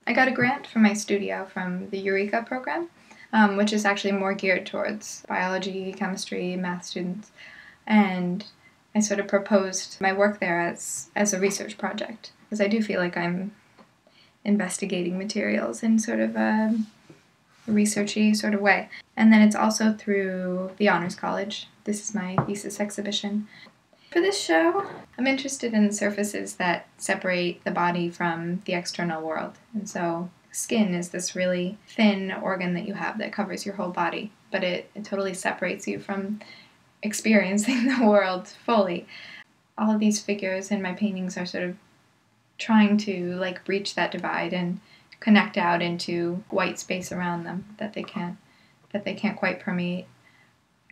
I got a grant for my studio from the Eureka program, which is actually more geared towards biology, chemistry, math students. And I sort of proposed my work there as a research project, because I do feel like I'm investigating materials in sort of a researchy sort of way. And then it's also through the Honors College. This is my thesis exhibition. For this show, I'm interested in surfaces that separate the body from the external world. And so skin is this really thin organ that you have that covers your whole body, but it totally separates you from experiencing the world fully. All of these figures in my paintings are sort of trying to breach that divide and connect out into white space around them that they can't quite permeate.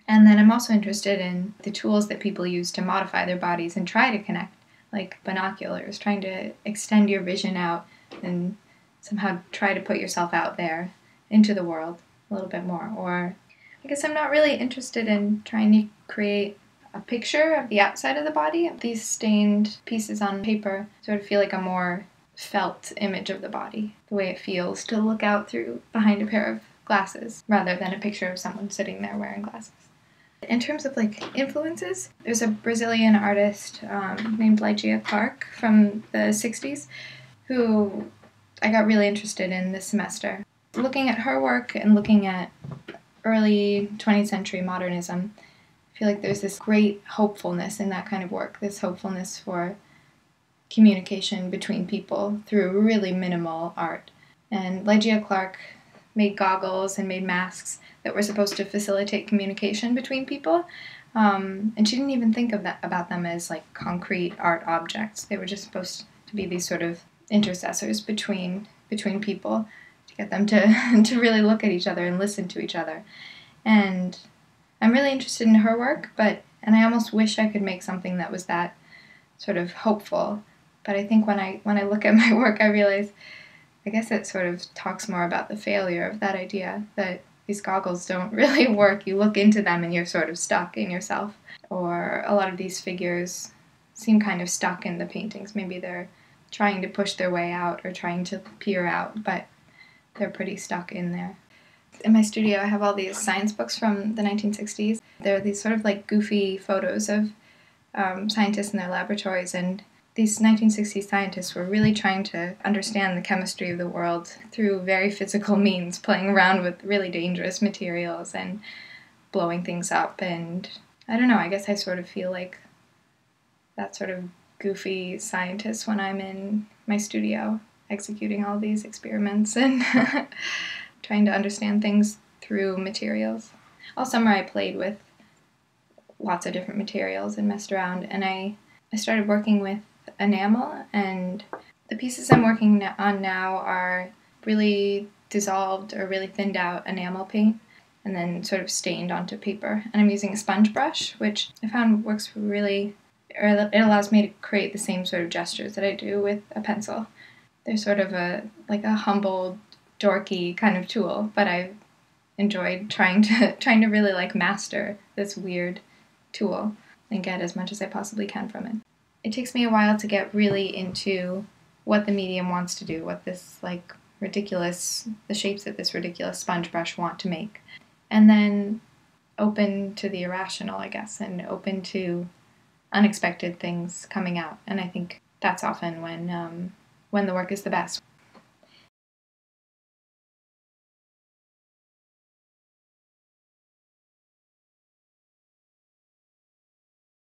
And then I'm also interested in the tools that people use to modify their bodies and try to connect, like binoculars, trying to extend your vision out and somehow try to put yourself out there into the world a little bit more. Or I guess I'm not really interested in trying to create a picture of the outside of the body. These stained pieces on paper sort of feel like a more felt image of the body, the way it feels to look out through behind a pair of glasses rather than a picture of someone sitting there wearing glasses. In terms of influences, there's a Brazilian artist named Lygia Clark from the 60s who I got really interested in this semester. Looking at her work and looking at early 20th century modernism, I feel like there's this great hopefulness in that kind of work, this hopefulness for communication between people through really minimal art. And Lygia Clark made goggles and made masks that were supposed to facilitate communication between people. And she didn't even think about them as concrete art objects. They were just supposed to be these sort of intercessors between people to get them to really look at each other and listen to each other. And I'm really interested in her work, and I almost wish I could make something that was that sort of hopeful. But I think when I look at my work, I realize I guess it sort of talks more about the failure of that idea that these goggles don't really work. You look into them and you're sort of stuck in yourself. Or a lot of these figures seem kind of stuck in the paintings. Maybe they're trying to push their way out or trying to peer out, but they're pretty stuck in there. In my studio, I have all these science books from the 1960s. They're these sort of goofy photos of scientists in their laboratories, and these 1960s scientists were really trying to understand the chemistry of the world through very physical means, playing around with really dangerous materials and blowing things up. And I don't know, I guess I sort of feel like that sort of goofy scientist when I'm in my studio executing all these experiments and trying to understand things through materials. All summer I played with lots of different materials and messed around, and I started working with enamel, and the pieces I'm working on now are really dissolved or really thinned out enamel paint and then sort of stained onto paper. And I'm using a sponge brush, which I found works really, or it allows me to create the same sort of gestures that I do with a pencil. They're sort of a humble, dorky kind of tool, but I've enjoyed trying to really master this weird tool and get as much as I possibly can from it. It takes me a while to get really into what the medium wants to do, what this the shapes that this ridiculous sponge brush want to make. And then open to the irrational, I guess, and open to unexpected things coming out. And I think that's often when the work is the best.